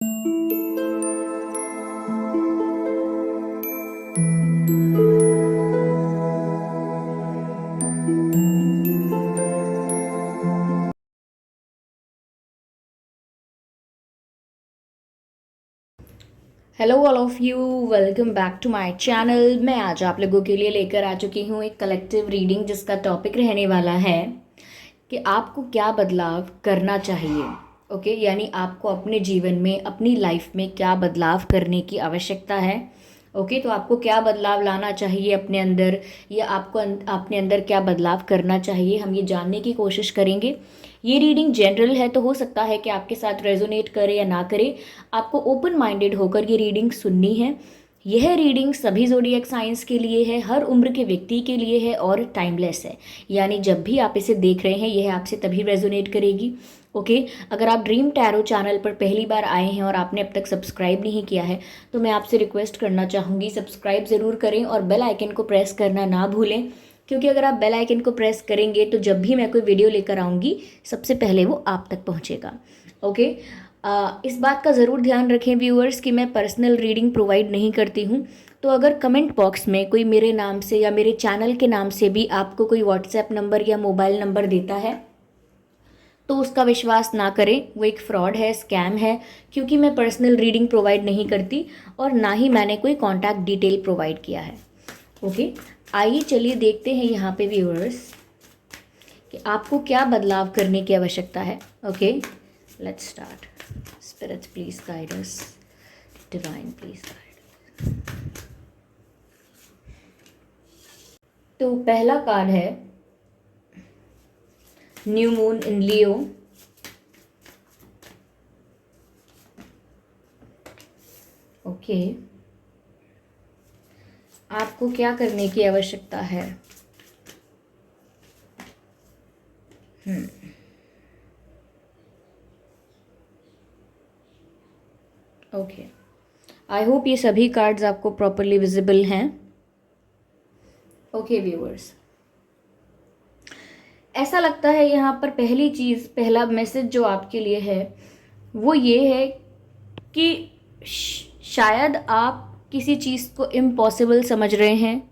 Hello all of you, welcome back to my channel. मैं आज आप लोगों के लिए लेकर आ चुकी हूँ एक कलेक्टिव रीडिंग जिसका टॉपिक रहने वाला है कि आपको क्या बदलाव करना चाहिए। ओके, यानी आपको अपने जीवन में, अपनी लाइफ में क्या बदलाव करने की आवश्यकता है। ओके, तो आपको क्या बदलाव लाना चाहिए अपने अंदर, या आपको अपने अंदर क्या बदलाव करना चाहिए, हम ये जानने की कोशिश करेंगे। ये रीडिंग जनरल है, तो हो सकता है कि आपके साथ रेजोनेट करे या ना करे। आपको ओपन माइंडेड होकर ये रीडिंग सुननी है। यह रीडिंग सभी ज़ोडिएक साइंस के लिए है, हर उम्र के व्यक्ति के लिए है और टाइमलेस है। यानी जब भी आप इसे देख रहे हैं यह आपसे तभी रेजोनेट करेगी। ओके, अगर आप ड्रीम टैरो चैनल पर पहली बार आए हैं और आपने अब तक सब्सक्राइब नहीं किया है तो मैं आपसे रिक्वेस्ट करना चाहूँगी, सब्सक्राइब ज़रूर करें और बेल आइकन को प्रेस करना ना भूलें, क्योंकि अगर आप बेल आइकन को प्रेस करेंगे तो जब भी मैं कोई वीडियो लेकर आऊँगी सबसे पहले वो आप तक पहुँचेगा। ओके, इस बात का ज़रूर ध्यान रखें व्यूअर्स कि मैं पर्सनल रीडिंग प्रोवाइड नहीं करती हूँ। तो अगर कमेंट बॉक्स में कोई मेरे नाम से या मेरे चैनल के नाम से भी आपको कोई व्हाट्सएप नंबर या मोबाइल नंबर देता है तो उसका विश्वास ना करें, वो एक फ्रॉड है, स्कैम है, क्योंकि मैं पर्सनल रीडिंग प्रोवाइड नहीं करती और ना ही मैंने कोई कॉन्टैक्ट डिटेल प्रोवाइड किया है। ओके, आइए चलिए देखते हैं यहाँ पे व्यूअर्स कि आपको क्या बदलाव करने की आवश्यकता है। Okay, let's start. Spirits please guide us, divine please guide. तो पहला कार्ड है न्यू मून इन लियो। ओके, आपको क्या करने की आवश्यकता है। ओके, आई होप ये सभी कार्ड्स आपको प्रॉपरली विजिबल हैं। ओके व्यूअर्स, ऐसा लगता है यहाँ पर पहली चीज़, पहला मैसेज जो आपके लिए है वो ये है कि शायद आप किसी चीज़ को इम्पॉसिबल समझ रहे हैं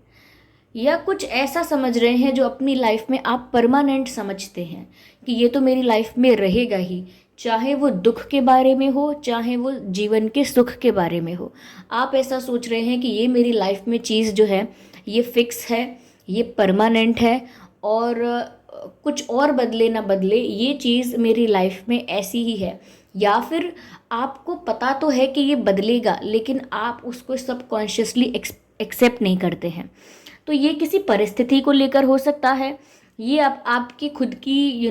या कुछ ऐसा समझ रहे हैं जो अपनी लाइफ में आप परमानेंट समझते हैं कि ये तो मेरी लाइफ में रहेगा ही, चाहे वो दुख के बारे में हो चाहे वो जीवन के सुख के बारे में हो। आप ऐसा सोच रहे हैं कि ये मेरी लाइफ में चीज़ जो है ये फिक्स है, ये परमानेंट है और कुछ और बदले ना बदले ये चीज़ मेरी लाइफ में ऐसी ही है। या फिर आपको पता तो है कि ये बदलेगा लेकिन आप उसको सबकॉन्शियसली एक्सेप्ट नहीं करते हैं। तो ये किसी परिस्थिति को लेकर हो सकता है, ये आपकी खुद की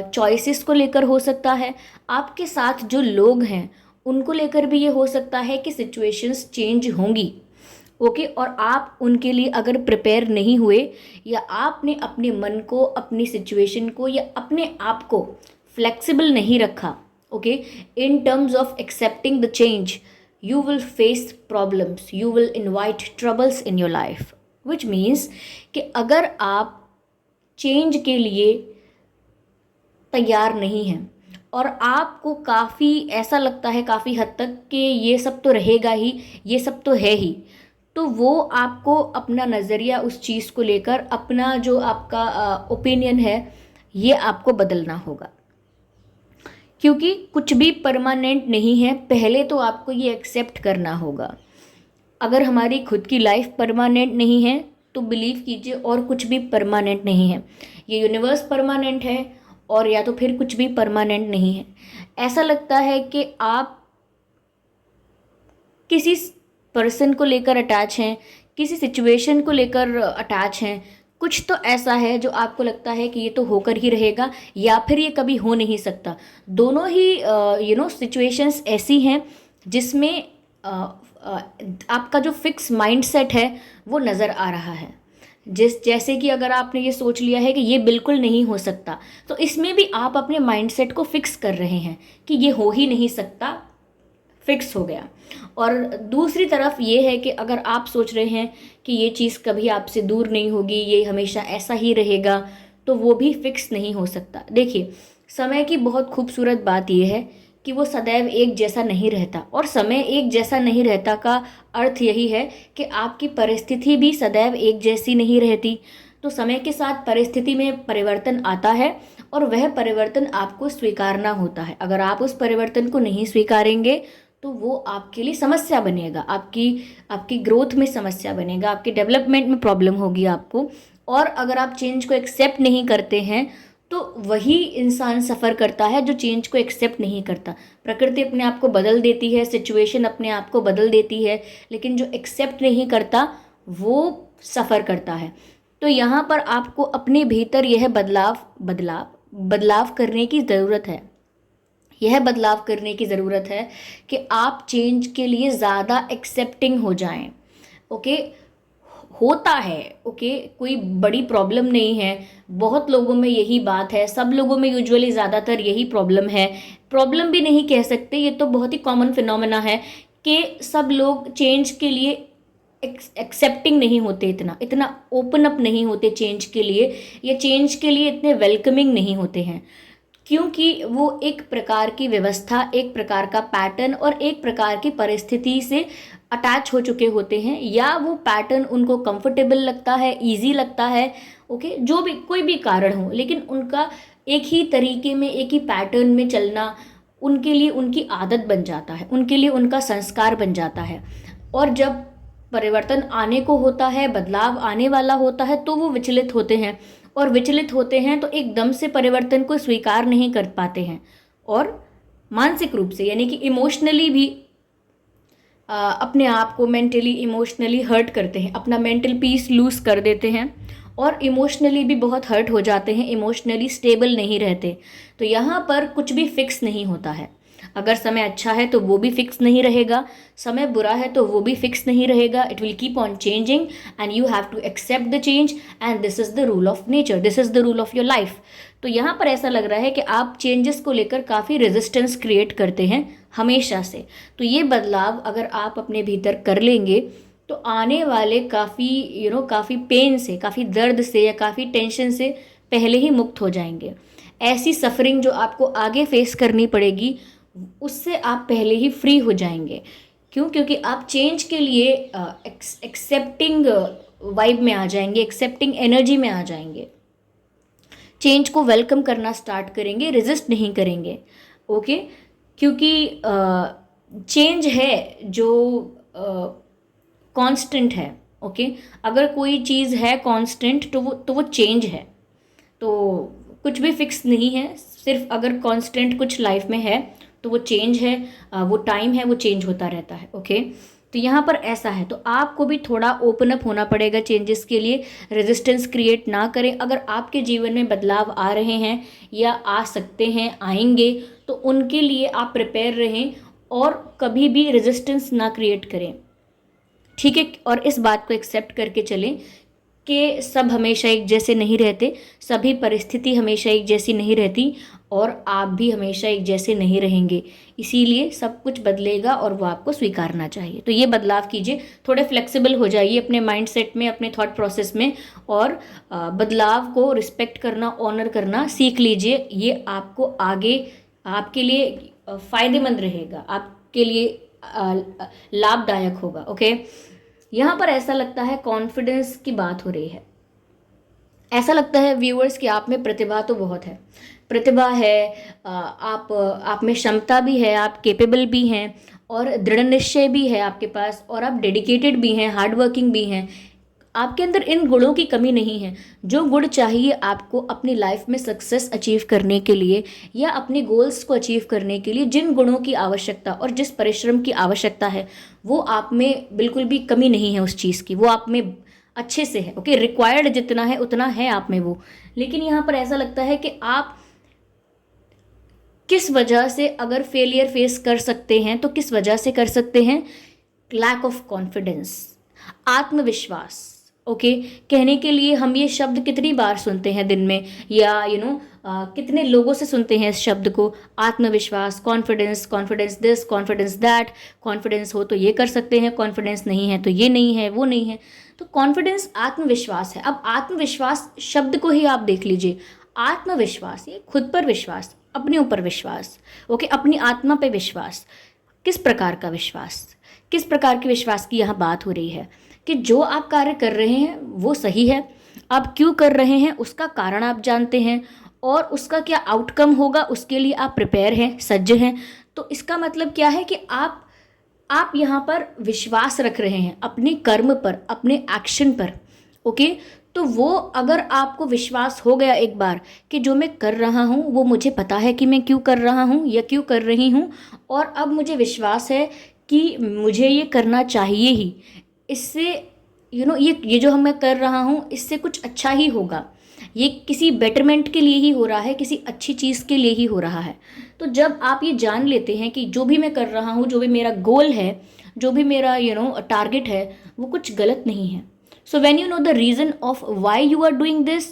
चॉइसेस को लेकर हो सकता है, आपके साथ जो लोग हैं उनको लेकर भी ये हो सकता है कि सिचुएशंस चेंज होंगी। ओके, और आप उनके लिए अगर प्रिपेयर नहीं हुए या आपने अपने मन को, अपनी सिचुएशन को या अपने आप को फ्लेक्सिबल नहीं रखा, okay, in terms of accepting the change, you will face problems, you will invite troubles in your life, which means कि अगर आप चेंज के लिए तैयार नहीं हैं और आपको काफ़ी ऐसा लगता है काफ़ी हद तक कि ये सब तो रहेगा ही, ये सब तो है ही, तो वो आपको अपना नज़रिया उस चीज़ को लेकर, अपना जो आपका ओपिनियन है ये आपको बदलना होगा, क्योंकि कुछ भी परमानेंट नहीं है। पहले तो आपको ये एक्सेप्ट करना होगा। अगर हमारी खुद की लाइफ परमानेंट नहीं है तो बिलीव कीजिए और कुछ भी परमानेंट नहीं है। ये यूनिवर्स परमानेंट है और या तो फिर कुछ भी परमानेंट नहीं है। ऐसा लगता है कि आप किसी पर्सन को लेकर अटैच हैं, किसी सिचुएशन को लेकर अटैच हैं, कुछ तो ऐसा है जो आपको लगता है कि ये तो होकर ही रहेगा या फिर ये कभी हो नहीं सकता। दोनों ही सिचुएशंस ऐसी हैं जिसमें आपका जो फिक्स माइंडसेट है वो नज़र आ रहा है। जैसे कि अगर आपने ये सोच लिया है कि ये बिल्कुल नहीं हो सकता, तो इसमें भी आप अपने माइंडसेट को फिक्स कर रहे हैं कि ये हो ही नहीं सकता, फिक्स हो गया। और दूसरी तरफ ये है कि अगर आप सोच रहे हैं कि ये चीज़ कभी आपसे दूर नहीं होगी, ये हमेशा ऐसा ही रहेगा, तो वो भी फिक्स नहीं हो सकता। देखिए, समय की बहुत खूबसूरत बात ये है कि वो सदैव एक जैसा नहीं रहता, और समय एक जैसा नहीं रहता का अर्थ यही है कि आपकी परिस्थिति भी सदैव एक जैसी नहीं रहती। तो समय के साथ परिस्थिति में परिवर्तन आता है और वह परिवर्तन आपको स्वीकारना होता है। अगर आप उस परिवर्तन को नहीं स्वीकारेंगे तो वो आपके लिए समस्या बनेगा, आपकी आपकी ग्रोथ में समस्या बनेगा, आपकी डेवलपमेंट में प्रॉब्लम होगी आपको। और अगर आप चेंज को एक्सेप्ट नहीं करते हैं तो वही इंसान सफ़र करता है जो चेंज को एक्सेप्ट नहीं करता। प्रकृति अपने आप को बदल देती है, सिचुएशन अपने आप को बदल देती है, लेकिन जो एक्सेप्ट नहीं करता वो सफ़र करता है। तो यहाँ पर आपको अपने भीतर यह बदलाव बदलाव बदलाव करने की ज़रूरत है। यह बदलाव करने की ज़रूरत है कि आप चेंज के लिए ज़्यादा एक्सेप्टिंग हो जाएं। ओके, होता है, ओके, कोई बड़ी प्रॉब्लम नहीं है। बहुत लोगों में यही बात है, सब लोगों में यूजुअली ज़्यादातर यही प्रॉब्लम है। प्रॉब्लम भी नहीं कह सकते, ये तो बहुत ही कॉमन फिनोमेना है कि सब लोग चेंज के लिए एक्सेप्टिंग नहीं होते, इतना इतना ओपन अप नहीं होते चेंज के लिए, या चेंज के लिए इतने वेलकमिंग नहीं होते हैं, क्योंकि वो एक प्रकार की व्यवस्था, एक प्रकार का पैटर्न और एक प्रकार की परिस्थिति से अटैच हो चुके होते हैं, या वो पैटर्न उनको कंफर्टेबल लगता है, इजी लगता है। ओके, जो भी कोई भी कारण हो, लेकिन उनका एक ही तरीके में, एक ही पैटर्न में चलना उनके लिए उनकी आदत बन जाता है, उनके लिए उनका संस्कार बन जाता है। और जब परिवर्तन आने को होता है, बदलाव आने वाला होता है, तो वो विचलित होते हैं, और विचलित होते हैं तो एकदम से परिवर्तन को स्वीकार नहीं कर पाते हैं, और मानसिक रूप से यानी कि इमोशनली भी अपने आप को मेंटली इमोशनली हर्ट करते हैं, अपना मेंटल पीस लूज़ कर देते हैं, और इमोशनली भी बहुत हर्ट हो जाते हैं, इमोशनली स्टेबल नहीं रहते। तो यहाँ पर कुछ भी फिक्स नहीं होता है। अगर समय अच्छा है तो वो भी फिक्स नहीं रहेगा, समय बुरा है तो वो भी फिक्स नहीं रहेगा। It will keep on changing and you have to accept the change, and this is the rule of nature, this is the rule of your life. तो यहाँ पर ऐसा लग रहा है कि आप चेंजेस को लेकर काफ़ी रेजिस्टेंस क्रिएट करते हैं हमेशा से। तो ये बदलाव अगर आप अपने भीतर कर लेंगे तो आने वाले काफ़ी पेन से, काफ़ी दर्द से या काफ़ी टेंशन से पहले ही मुक्त हो जाएंगे। ऐसी सफरिंग जो आपको आगे फेस करनी पड़ेगी उससे आप पहले ही फ्री हो जाएंगे। क्यों? क्योंकि आप चेंज के लिए एक्सेप्टिंग वाइब में आ जाएंगे, एक्सेप्टिंग एनर्जी में आ जाएंगे, चेंज को वेलकम करना स्टार्ट करेंगे, रेजिस्ट नहीं करेंगे। ओके, क्योंकि चेंज है जो कांस्टेंट है। ओके, अगर कोई चीज़ है कांस्टेंट तो वो चेंज है। तो कुछ भी फिक्स नहीं है, सिर्फ अगर कांस्टेंट कुछ लाइफ में है तो वो चेंज है, वो टाइम है, वो चेंज होता रहता है। ओके, तो यहाँ पर ऐसा है, तो आपको भी थोड़ा ओपन अप होना पड़ेगा चेंजेस के लिए, रेजिस्टेंस क्रिएट ना करें। अगर आपके जीवन में बदलाव आ रहे हैं या आ सकते हैं, आएंगे, तो उनके लिए आप प्रिपेयर रहें और कभी भी रेजिस्टेंस ना क्रिएट करें, ठीक है। और इस बात को एक्सेप्ट करके चलें कि सब हमेशा एक जैसे नहीं रहते, सभी परिस्थिति हमेशा एक जैसी नहीं रहती, और आप भी हमेशा एक जैसे नहीं रहेंगे। इसीलिए सब कुछ बदलेगा और वो आपको स्वीकारना चाहिए। तो ये बदलाव कीजिए, थोड़े फ्लेक्सिबल हो जाइए अपने माइंडसेट में, अपने थॉट प्रोसेस में, और बदलाव को रिस्पेक्ट करना, ऑनर करना सीख लीजिए। ये आपको आगे आपके लिए फ़ायदेमंद रहेगा, आपके लिए लाभदायक होगा। ओके, यहाँ पर ऐसा लगता है कॉन्फिडेंस की बात हो रही है। ऐसा लगता है व्यूअर्स कि आप में प्रतिभा तो बहुत है, प्रतिभा है, आप में क्षमता भी है, आप केपेबल भी हैं, और दृढ़ निश्चय भी है आपके पास, और आप डेडिकेटेड भी हैं, हार्ड वर्किंग भी हैं। आपके अंदर इन गुणों की कमी नहीं है। जो गुण चाहिए आपको अपनी लाइफ में सक्सेस अचीव करने के लिए या अपने गोल्स को अचीव करने के लिए, जिन गुणों की आवश्यकता और जिस परिश्रम की आवश्यकता है, वो आप में बिल्कुल भी कमी नहीं है उस चीज़ की, वो आप में अच्छे से है। ओके, रिक्वायर्ड जितना है उतना है आप में वो। लेकिन यहाँ पर ऐसा लगता है कि आप किस वजह से अगर फेलियर फेस कर सकते हैं तो किस वजह से कर सकते हैं? लैक ऑफ कॉन्फिडेंस, आत्मविश्वास। ओके, कहने के लिए हम ये शब्द कितनी बार सुनते हैं दिन में, या कितने लोगों से सुनते हैं इस शब्द को, आत्मविश्वास, confidence, confidence this, confidence that, confidence हो तो ये कर सकते हैं, कॉन्फिडेंस नहीं है तो ये नहीं है, वो नहीं है। तो कॉन्फिडेंस आत्मविश्वास है। अब आत्मविश्वास शब्द को ही आप देख लीजिए, आत्मविश्वास ये खुद पर विश्वास, अपने ऊपर विश्वास, ओके, अपनी आत्मा पे विश्वास। किस प्रकार का विश्वास, किस प्रकार के विश्वास की यहाँ बात हो रही है कि जो आप कार्य कर रहे हैं वो सही है, आप क्यों कर रहे हैं उसका कारण आप जानते हैं, और उसका क्या आउटकम होगा उसके लिए आप प्रिपेयर हैं, सज्ज हैं। तो इसका मतलब क्या है कि आप यहाँ पर विश्वास रख रहे हैं अपने कर्म पर, अपने एक्शन पर, ओके। तो वो अगर आपको विश्वास हो गया एक बार कि जो मैं कर रहा हूँ वो मुझे पता है कि मैं क्यों कर रहा हूँ या क्यों कर रही हूँ, और अब मुझे विश्वास है कि मुझे ये करना चाहिए ही, इससे ये जो हम मैं कर रहा हूँ इससे कुछ अच्छा ही होगा, ये किसी बेटरमेंट के लिए ही हो रहा है, किसी अच्छी चीज़ के लिए ही हो रहा है। तो जब आप ये जान लेते हैं कि जो भी मैं कर रहा हूँ, जो भी मेरा गोल है, जो भी मेरा टारगेट है, वो कुछ गलत नहीं है। So when you know the reason of why you are doing this,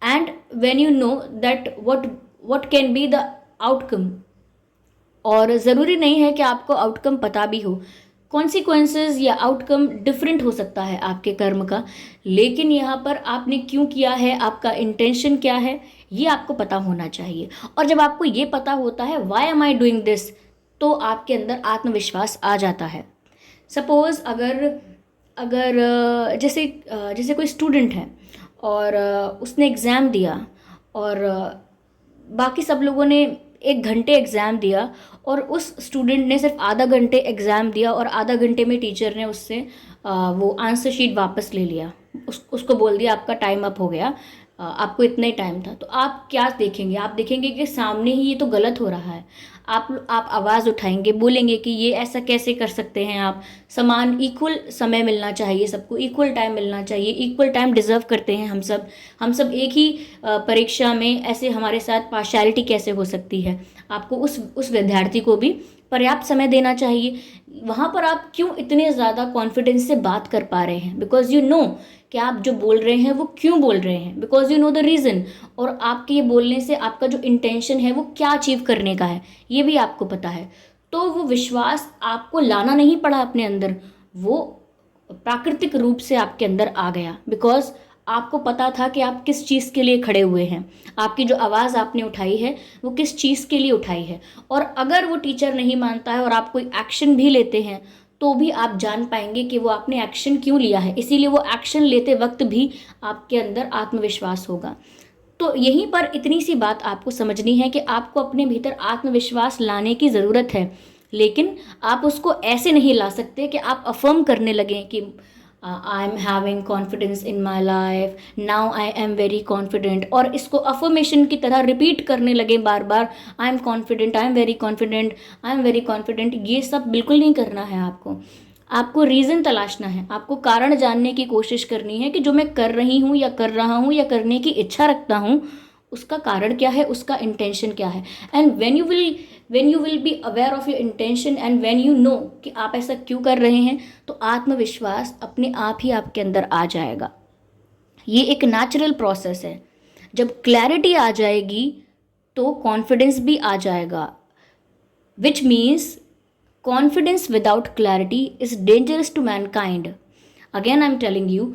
and when you know that what can be the outcome, और ज़रूरी नहीं है कि आपको आउटकम पता भी हो, कॉन्सिक्वेंसेस या आउटकम डिफरेंट हो सकता है आपके कर्म का, लेकिन यहाँ पर आपने क्यों किया है, आपका इंटेंशन क्या है, ये आपको पता होना चाहिए। और जब आपको ये पता होता है why am I doing this, तो आपके अंदर आत्मविश्वास आ जाता है। सपोज़ अगर अगर जैसे कोई स्टूडेंट है और उसने एग्ज़ाम दिया, और बाकी सब लोगों ने 1 घंटे एग्ज़ाम दिया, और उस स्टूडेंट ने सिर्फ आधा घंटे एग्ज़ाम दिया, और आधा घंटे में टीचर ने उससे वो आंसर शीट वापस ले लिया, उसको बोल दिया आपका टाइम अप हो गया, आपको इतना ही टाइम था। तो आप क्या देखेंगे, आप देखेंगे कि सामने ही ये तो गलत हो रहा है, आप आवाज़ उठाएंगे, बोलेंगे कि ये ऐसा कैसे कर सकते हैं आप, समान इक्वल समय मिलना चाहिए, सबको इक्वल टाइम मिलना चाहिए, इक्वल टाइम डिज़र्व करते हैं हम सब एक ही परीक्षा में, ऐसे हमारे साथ पार्शियलिटी कैसे हो सकती है। आपको उस विद्यार्थी को भी पर्याप्त समय देना चाहिए। वहाँ पर आप क्यों इतने ज़्यादा कॉन्फिडेंस से बात कर पा रहे हैं, बिकॉज यू नो कि आप जो बोल रहे हैं वो क्यों बोल रहे हैं, because you know the reason, और आपके ये बोलने से आपका जो इंटेंशन है वो क्या अचीव करने का है ये भी आपको पता है। तो वो विश्वास आपको लाना नहीं पड़ा अपने अंदर, वो प्राकृतिक रूप से आपके अंदर आ गया, बिकॉज आपको पता था कि आप किस चीज़ के लिए खड़े हुए हैं, आपकी जो आवाज़ आपने उठाई है वो किस चीज़ के लिए उठाई है। और अगर वो टीचर नहीं मानता है और आप कोई एक्शन भी लेते हैं, तो भी आप जान पाएंगे कि वो आपने एक्शन क्यों लिया है, इसीलिए वो एक्शन लेते वक्त भी आपके अंदर आत्मविश्वास होगा। तो यहीं पर इतनी सी बात आपको समझनी है कि आपको अपने भीतर आत्मविश्वास लाने की ज़रूरत है, लेकिन आप उसको ऐसे नहीं ला सकते कि आप अफर्म करने लगें कि I am having confidence in my life, now I am very confident, और इसको अफर्मेशन की तरह रिपीट करने लगे बार बार, I am confident, I am very confident, I am very confident. ये सब बिल्कुल नहीं करना है आपको रीज़न तलाशना है, आपको कारण जानने की कोशिश करनी है कि जो मैं कर रही हूँ या कर रहा हूँ या करने की इच्छा रखता हूँ उसका कारण क्या है, उसका इंटेंशन क्या है। And when you will be aware of your intention, and when you no कि आप ऐसा क्यों कर रहे हैं, तो आत्मविश्वास अपने आप ही आपके अंदर आ जाएगा। ये एक नेचुरल प्रोसेस है। जब क्लैरिटी आ जाएगी तो कॉन्फिडेंस भी आ जाएगा, which means confidence without clarity is dangerous to mankind. Again I'm telling you,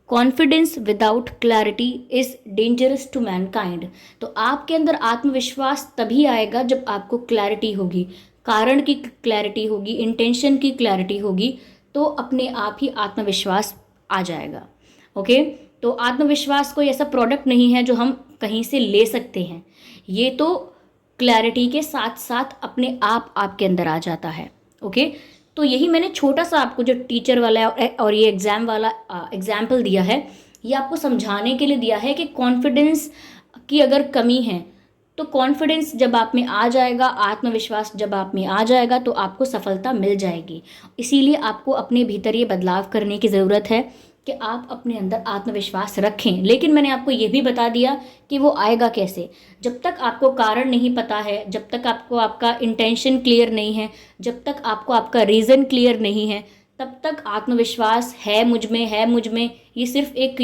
confidence without clarity is dangerous to mankind. तो आपके अंदर आत्मविश्वास तभी आएगा जब आपको क्लैरिटी होगी, कारण की क्लैरिटी होगी, इंटेंशन की क्लैरिटी होगी, तो अपने आप ही आत्मविश्वास आ जाएगा। ओके, तो आत्मविश्वास कोई ऐसा प्रोडक्ट नहीं है जो हम कहीं से ले सकते हैं, ये तो क्लैरिटी के साथ साथ अपने आप आपके अंदर आ जाता है। ओके, तो यही मैंने छोटा सा आपको जो टीचर वाला और ये एग्ज़ाम वाला एग्जाम्पल दिया है, ये आपको समझाने के लिए दिया है कि कॉन्फिडेंस की अगर कमी है तो कॉन्फिडेंस जब आप में आ जाएगा, आत्मविश्वास जब आप में आ जाएगा, तो आपको सफलता मिल जाएगी। इसीलिए आपको अपने भीतर ये बदलाव करने की ज़रूरत है कि आप अपने अंदर आत्मविश्वास रखें। लेकिन मैंने आपको ये भी बता दिया कि वो आएगा कैसे। जब तक आपको कारण नहीं पता है, जब तक आपको आपका इंटेंशन क्लियर नहीं है, जब तक आपको आपका रीज़न क्लियर नहीं है, तब तक आत्मविश्वास है मुझ में ये सिर्फ एक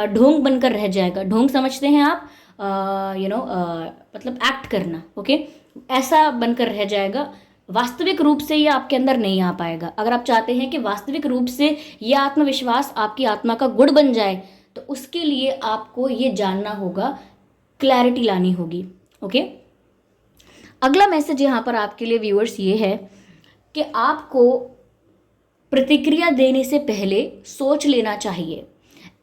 ढोंग बनकर रह जाएगा। ढोंग समझते हैं आप, मतलब एक्ट करना, ओके, ऐसा बनकर रह जाएगा। वास्तविक रूप से ये आपके अंदर नहीं आ पाएगा। अगर आप चाहते हैं कि वास्तविक रूप से ये आत्मविश्वास आपकी आत्मा का गुण बन जाए, तो उसके लिए आपको ये जानना होगा, क्लैरिटी लानी होगी। ओके, अगला मैसेज यहाँ पर आपके लिए व्यूअर्स ये है कि आपको प्रतिक्रिया देने से पहले सोच लेना चाहिए।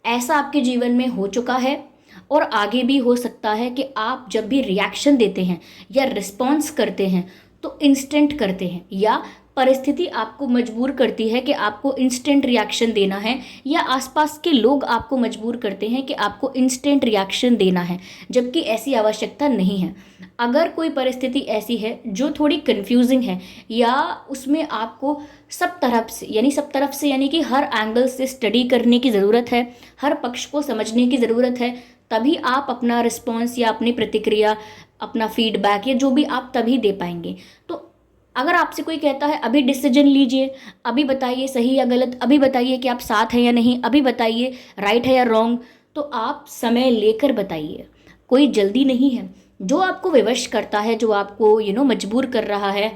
ऐसा आपके जीवन में हो चुका है और आगे भी हो सकता है कि आप जब भी रिएक्शन देते हैं या रिस्पॉन्स करते हैं तो इंस्टेंट करते हैं, या परिस्थिति आपको मजबूर करती है कि आपको इंस्टेंट रिएक्शन देना है, या आसपास के लोग आपको मजबूर करते हैं कि आपको इंस्टेंट रिएक्शन देना है, जबकि ऐसी आवश्यकता नहीं है। अगर कोई परिस्थिति ऐसी है जो थोड़ी कंफ्यूजिंग है या उसमें आपको सब तरफ से यानी कि हर एंगल से स्टडी करने की ज़रूरत है, हर पक्ष को समझने की ज़रूरत है, तभी आप अपना रिस्पॉन्स या अपनी प्रतिक्रिया, अपना फीडबैक या जो भी आप तभी दे पाएंगे। तो अगर आपसे कोई कहता है अभी डिसीजन लीजिए, अभी बताइए सही या गलत, अभी बताइए कि आप साथ हैं या नहीं, अभी बताइए राइट है या रॉन्ग, तो आप समय लेकर बताइए, कोई जल्दी नहीं है। जो आपको विवश करता है, जो आपको मजबूर कर रहा है,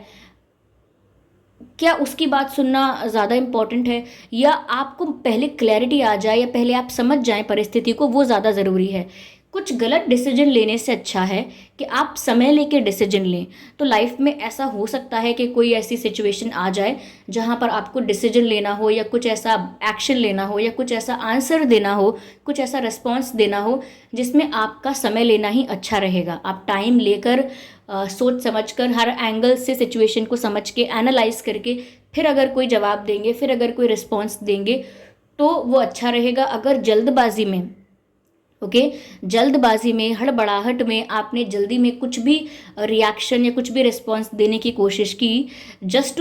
क्या उसकी बात सुनना ज़्यादा इम्पॉर्टेंट है, या आपको पहले क्लैरिटी आ जाए या पहले आप समझ जाएं परिस्थिति को, वो ज़्यादा ज़रूरी है। कुछ गलत डिसीजन लेने से अच्छा है कि आप समय लेके डिसीजन लें। तो लाइफ में ऐसा हो सकता है कि कोई ऐसी सिचुएशन आ जाए जहाँ पर आपको डिसीजन लेना हो, या कुछ ऐसा एक्शन लेना हो, या कुछ ऐसा आंसर देना हो, कुछ ऐसा रिस्पॉन्स देना हो जिसमें आपका समय लेना ही अच्छा रहेगा। आप टाइम लेकर सोच समझकर हर एंगल से सिचुएशन को समझ के एनालाइज करके फिर अगर कोई जवाब देंगे, फिर अगर कोई रिस्पॉन्स देंगे तो वो अच्छा रहेगा। अगर जल्दबाजी में जल्दबाजी में, हड़बड़ाहट में आपने जल्दी में कुछ भी रिएक्शन या कुछ भी रिस्पॉन्स देने की कोशिश की, just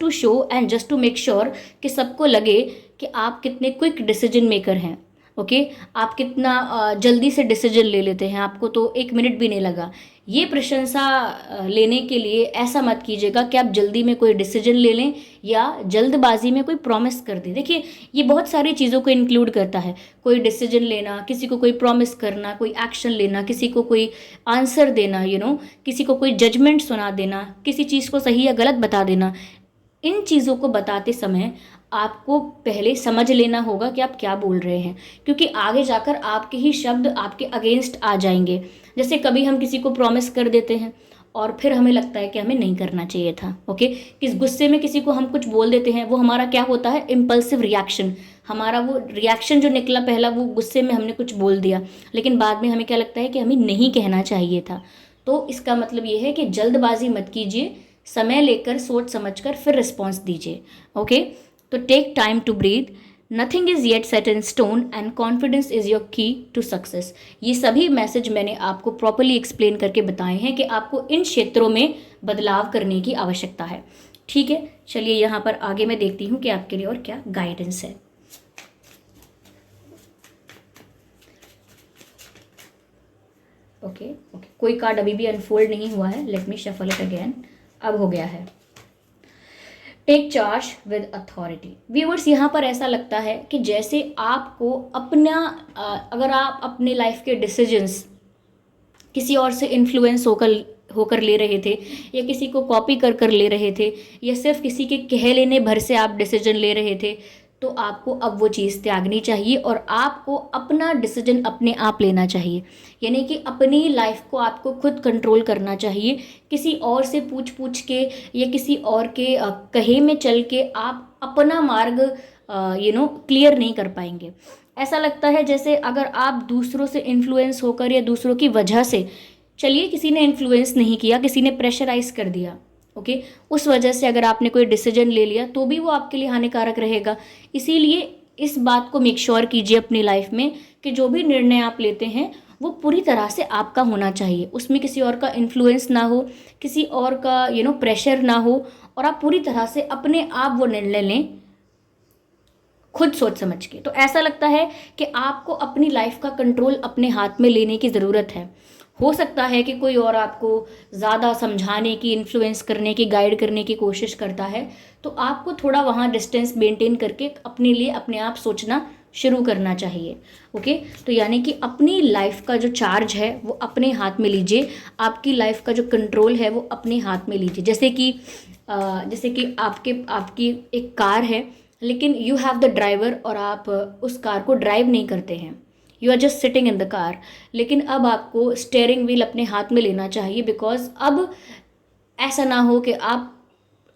to show and just to make sure कि सबको लगे कि आप कितने क्विक डिसीजन मेकर हैं, आप कितना जल्दी से डिसीजन ले लेते हैं, आपको तो 1 मिनट भी नहीं लगा। ये प्रशंसा लेने के लिए ऐसा मत कीजिएगा कि आप जल्दी में कोई डिसीजन ले लें या जल्दबाजी में कोई प्रॉमिस कर दें। देखिए, ये बहुत सारी चीज़ों को इंक्लूड करता है, कोई डिसीजन लेना, किसी को कोई प्रॉमिस करना, कोई एक्शन लेना, किसी को कोई आंसर देना, किसी को कोई जजमेंट सुना देना, किसी चीज़ को सही या गलत बता देना। इन चीज़ों को बताते समय आपको पहले समझ लेना होगा कि आप क्या बोल रहे हैं, क्योंकि आगे जाकर आपके ही शब्द आपके अगेंस्ट आ जाएंगे। जैसे कभी हम किसी को प्रॉमिस कर देते हैं और फिर हमें लगता है कि हमें नहीं करना चाहिए था। किस गुस्से में किसी को हम कुछ बोल देते हैं, वो हमारा क्या होता है, इम्पल्सिव रिएक्शन। हमारा वो रिएक्शन जो निकला पहला, वो गुस्से में हमने कुछ बोल दिया, लेकिन बाद में हमें क्या लगता है कि हमें नहीं कहना चाहिए था। तो इसका मतलब ये है कि जल्दबाजी मत कीजिए, समय लेकर सोच समझकर फिर रिस्पॉन्स दीजिए। तो take time to breathe, nothing is yet set in stone and confidence is your key to success. ये सभी मैसेज मैंने आपको प्रॉपरली एक्सप्लेन करके बताए हैं कि आपको इन क्षेत्रों में बदलाव करने की आवश्यकता है। ठीक है, चलिए यहाँ पर आगे मैं देखती हूँ कि आपके लिए और क्या गाइडेंस है। ओके, कोई कार्ड अभी भी अनफोल्ड नहीं हुआ है। Let me shuffle it again. अब हो गया है। Take charge with authority. Viewers, यहाँ पर ऐसा लगता है कि जैसे आपको अगर आप अपने लाइफ के डिसीजंस किसी और से इन्फ्लुएंस होकर ले रहे थे, या किसी को कॉपी कर ले रहे थे, या सिर्फ किसी के कह लेने भर से आप डिसीजन ले रहे थे, तो आपको अब वो चीज़ त्यागनी चाहिए और आपको अपना डिसीजन अपने आप लेना चाहिए। यानी कि अपनी लाइफ को आपको खुद कंट्रोल करना चाहिए। किसी और से पूछ के या किसी और के कहे में चल के आप अपना मार्ग क्लियर नहीं कर पाएंगे। ऐसा लगता है जैसे अगर आप दूसरों से इन्फ्लुएंस होकर या दूसरों की वजह से, चलिए किसी ने इन्फ्लुएंस नहीं किया, किसी ने प्रेशराइज कर दिया, उस वजह से अगर आपने कोई डिसीजन ले लिया तो भी वो आपके लिए हानिकारक रहेगा। इसीलिए इस बात को मेक श्योर कीजिए अपनी लाइफ में कि जो भी निर्णय आप लेते हैं वो पूरी तरह से आपका होना चाहिए, उसमें किसी और का इन्फ्लुएंस ना हो, किसी और का प्रेशर ना हो, और आप पूरी तरह से अपने आप वो निर्णय लें खुद सोच समझ के। तो ऐसा लगता है कि आपको अपनी लाइफ का कंट्रोल अपने हाथ में लेने की ज़रूरत है। हो सकता है कि कोई और आपको ज़्यादा समझाने की, इन्फ्लुएंस करने की, गाइड करने की कोशिश करता है, तो आपको थोड़ा वहाँ डिस्टेंस मेंटेन करके अपने लिए अपने आप सोचना शुरू करना चाहिए। तो यानी कि अपनी लाइफ का जो चार्ज है वो अपने हाथ में लीजिए, आपकी लाइफ का जो कंट्रोल है वो अपने हाथ में लीजिए। जैसे कि आपकी एक कार है, लेकिन यू हैव द ड्राइवर और आप उस कार को ड्राइव नहीं करते हैं, you are just sitting in the car, लेकिन अब आपको स्टेयरिंग व्हील अपने हाथ में लेना चाहिए, बिकॉज अब ऐसा ना हो कि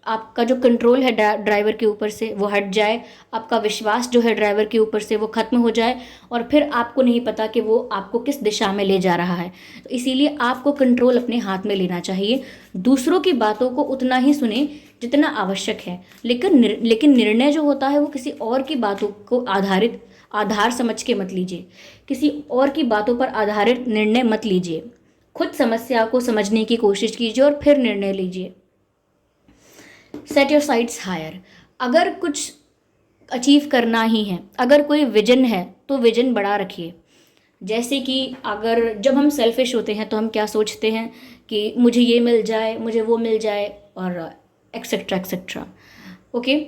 आपका जो कंट्रोल है ड्राइवर के ऊपर से वो हट जाए, आपका विश्वास जो है ड्राइवर के ऊपर से वो ख़त्म हो जाए, और फिर आपको नहीं पता कि वो आपको किस दिशा में ले जा रहा है। तो इसीलिए आपको कंट्रोल अपने हाथ में लेना चाहिए। दूसरों की बातों को उतना ही सुने जितना आवश्यक है, लेकिन निर्णय जो होता है वो किसी और की बातों को आधार समझ के मत लीजिए, किसी और की बातों पर आधारित निर्णय मत लीजिए। खुद समस्या को समझने की कोशिश कीजिए और फिर निर्णय लीजिए। Set your sights higher. अगर कुछ अचीव करना ही है, अगर कोई विजन है तो विजन बड़ा रखिए। जैसे कि अगर जब हम सेल्फिश होते हैं तो हम क्या सोचते हैं कि मुझे ये मिल जाए, मुझे वो मिल जाए, और एक्सेट्रा एक्सेट्रा। ओके,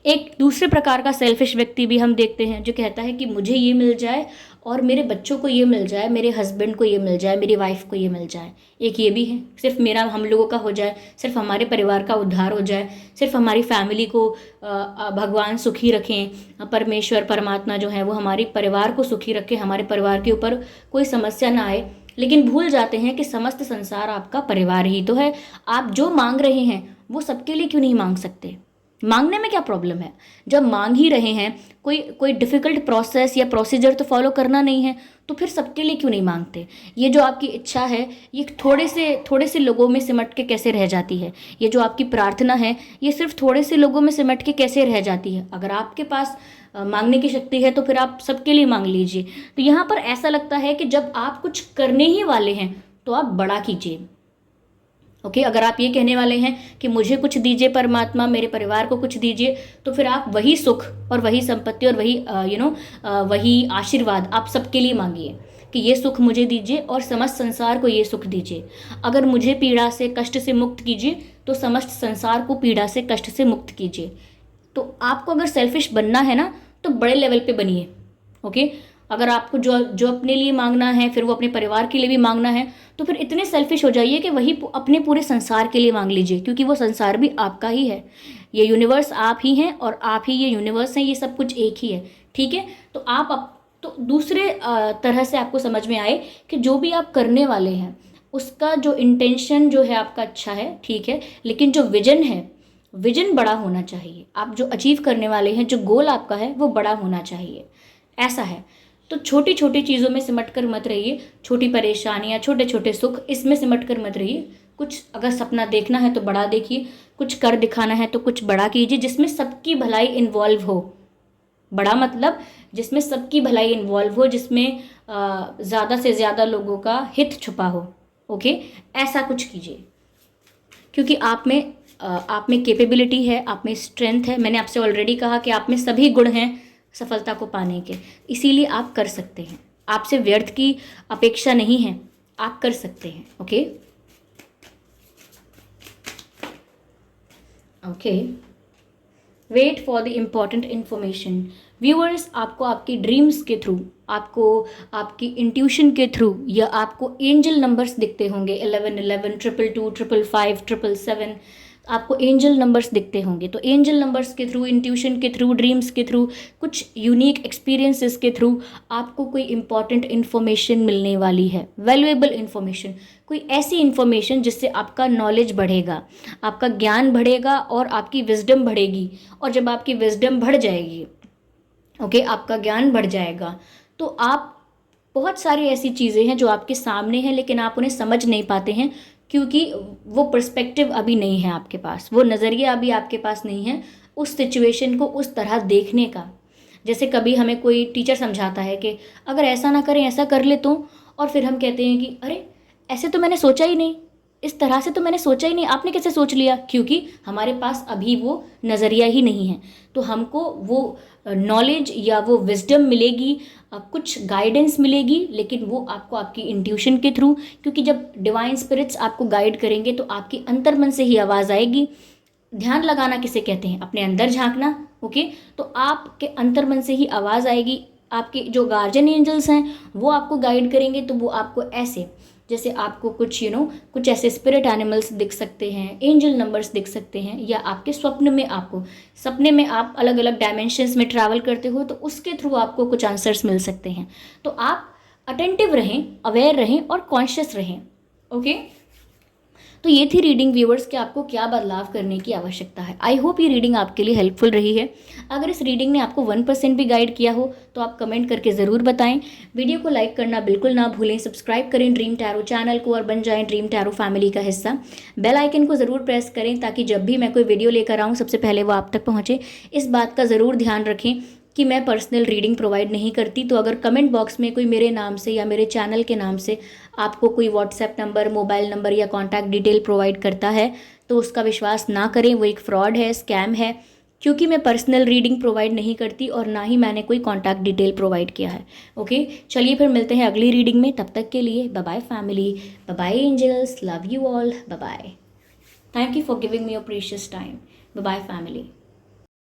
एक दूसरे प्रकार का सेल्फिश व्यक्ति भी हम देखते हैं जो कहता है कि मुझे ये मिल जाए और मेरे बच्चों को ये मिल जाए, मेरे हस्बैंड को ये मिल जाए, मेरी वाइफ को ये मिल जाए। एक ये भी है, सिर्फ मेरा हम लोगों का हो जाए, सिर्फ हमारे परिवार का उद्धार हो जाए, सिर्फ हमारी फैमिली को भगवान सुखी रखें, परमेश्वर परमात्मा जो है वो हमारी परिवार को सुखी रखे, हमारे परिवार के ऊपर कोई समस्या ना आए। लेकिन भूल जाते हैं कि समस्त संसार आपका परिवार ही तो है। आप जो मांग रहे हैं वो सबके लिए क्यों नहीं मांग सकते? मांगने में क्या प्रॉब्लम है? जब मांग ही रहे हैं, कोई डिफ़िकल्ट प्रोसेस या प्रोसीजर तो फॉलो करना नहीं है, तो फिर सबके लिए क्यों नहीं मांगते? ये जो आपकी इच्छा है ये थोड़े से लोगों में सिमट के कैसे रह जाती है? ये जो आपकी प्रार्थना है ये सिर्फ थोड़े से लोगों में सिमट के कैसे रह जाती है? अगर आपके पास मांगने की शक्ति है तो फिर आप सबके लिए मांग लीजिए। तो यहाँ पर ऐसा लगता है कि जब आप कुछ करने ही वाले हैं तो आप बड़ा कीजिए। ओके, अगर आप ये कहने वाले हैं कि मुझे कुछ दीजिए परमात्मा, मेरे परिवार को कुछ दीजिए, तो फिर आप वही सुख और वही संपत्ति और वही वही आशीर्वाद आप सबके लिए मांगिए कि ये सुख मुझे दीजिए और समस्त संसार को ये सुख दीजिए। अगर मुझे पीड़ा से कष्ट से मुक्त कीजिए तो समस्त संसार को पीड़ा से कष्ट से मुक्त कीजिए। तो आपको अगर सेल्फिश बनना है ना तो बड़े लेवल पे बनिए। ओके, अगर आपको जो अपने लिए मांगना है फिर वो अपने परिवार के लिए भी मांगना है, तो फिर इतने सेल्फिश हो जाइए कि वही अपने पूरे संसार के लिए मांग लीजिए, क्योंकि वो संसार भी आपका ही है। ये यूनिवर्स आप ही हैं और आप ही ये यूनिवर्स हैं, ये सब कुछ एक ही है। ठीक है, तो तो दूसरे तरह से आपको समझ में आए कि जो भी आप करने वाले हैं उसका जो इंटेंशन जो है आपका अच्छा है, ठीक है, लेकिन जो विजन है, विजन बड़ा होना चाहिए। आप जो अचीव करने वाले हैं, जो गोल आपका है वो बड़ा होना चाहिए, ऐसा है। तो छोटी छोटी चीज़ों में सिमट कर मत रहिए, छोटी परेशानियाँ, छोटे छोटे सुख, इसमें सिमट कर मत रहिए। कुछ अगर सपना देखना है तो बड़ा देखिए, कुछ कर दिखाना है तो कुछ बड़ा कीजिए जिसमें सबकी भलाई इन्वॉल्व हो। बड़ा मतलब जिसमें सबकी भलाई इन्वॉल्व हो, जिसमें ज़्यादा से ज़्यादा लोगों का हित छुपा हो। ओके, ऐसा कुछ कीजिए, क्योंकि आप में कैपेबिलिटी है, आप में स्ट्रेंथ है। मैंने आपसे ऑलरेडी कहा कि आप में सभी गुण हैं सफलता को पाने के, इसीलिए आप कर सकते हैं। आपसे व्यर्थ की अपेक्षा नहीं है, आप कर सकते हैं। Okay okay, wait for the important information. Viewers, आपको आपकी ड्रीम्स के थ्रू, आपको आपकी इंट्यूशन के थ्रू, या आपको एंजल नंबर्स दिखते होंगे 11 11 222 555 777, आपको एंजल नंबर्स दिखते होंगे। तो एंजल नंबर्स के थ्रू, इंट्यूशन के थ्रू, ड्रीम्स के थ्रू, कुछ यूनिक एक्सपीरियंसेस के थ्रू आपको कोई इंपॉर्टेंट इन्फॉर्मेशन मिलने वाली है, वैल्यूएबल इन्फॉर्मेशन, कोई ऐसी इन्फॉर्मेशन जिससे आपका नॉलेज बढ़ेगा, आपका ज्ञान बढ़ेगा और आपकी विजडम बढ़ेगी। और जब आपकी विजडम बढ़ जाएगी, ओके, आपका ज्ञान बढ़ जाएगा, तो आप बहुत सारी ऐसी चीज़ें हैं जो आपके सामने हैं लेकिन आप उन्हें समझ नहीं पाते हैं, क्योंकि वो पर्सपेक्टिव अभी नहीं है आपके पास, वो नज़रिया अभी आपके पास नहीं है उस सिचुएशन को उस तरह देखने का। जैसे कभी हमें कोई टीचर समझाता है कि अगर ऐसा ना करें ऐसा कर ले तो, और फिर हम कहते हैं कि अरे ऐसे तो मैंने सोचा ही नहीं, इस तरह से तो मैंने सोचा ही नहीं, आपने कैसे सोच लिया? क्योंकि हमारे पास अभी वो नज़रिया ही नहीं है। तो हमको वो नॉलेज या वो विजडम मिलेगी, कुछ गाइडेंस मिलेगी, लेकिन वो आपको आपकी इंट्यूशन के थ्रू, क्योंकि जब डिवाइन स्पिरिट्स आपको गाइड करेंगे तो आपकी अंतर्मन से ही आवाज़ आएगी। ध्यान लगाना किसे कहते हैं? अपने अंदर झांकना। ओके, तो आपके अंतर्मन से ही आवाज़ आएगी, आपके जो गार्जियन एंजल्स हैं वो आपको गाइड करेंगे, तो वो आपको ऐसे जैसे आपको कुछ कुछ ऐसे स्पिरिट एनिमल्स दिख सकते हैं, एंजल नंबर्स दिख सकते हैं, या आपके सपने में आप अलग अलग डायमेंशंस में ट्रैवल करते हो तो उसके थ्रू आपको कुछ आंसर्स मिल सकते हैं। तो आप अटेंटिव रहें, अवेयर रहें और कॉन्शियस रहें। ओके, तो ये थी रीडिंग व्यूअर्स कि आपको क्या बदलाव करने की आवश्यकता है। आई होप ये रीडिंग आपके लिए हेल्पफुल रही है। अगर इस रीडिंग ने आपको 1% भी गाइड किया हो तो आप कमेंट करके ज़रूर बताएं। वीडियो को लाइक करना बिल्कुल ना भूलें, सब्सक्राइब करें ड्रीम टैरो चैनल को और बन जाएं ड्रीम टैरो फैमिली का हिस्सा। बेल आइकन को ज़रूर प्रेस करें ताकि जब भी मैं कोई वीडियो लेकर आऊँ सबसे पहले वो आप तक पहुँचे। इस बात का ज़रूर ध्यान रखें कि मैं पर्सनल रीडिंग प्रोवाइड नहीं करती, तो अगर कमेंट बॉक्स में कोई मेरे नाम से या मेरे चैनल के नाम से आपको कोई व्हाट्सएप नंबर, मोबाइल नंबर या कॉन्टैक्ट डिटेल प्रोवाइड करता है तो उसका विश्वास ना करें, वो एक फ्रॉड है, स्कैम है, क्योंकि मैं पर्सनल रीडिंग प्रोवाइड नहीं करती और ना ही मैंने कोई कॉन्टैक्ट डिटेल प्रोवाइड किया है। ओके, चलिए फिर मिलते हैं अगली रीडिंग में। तब तक के लिए bye bye family, bye bye angels, love you all, bye bye. Thank you for giving me your precious time. Bye bye family.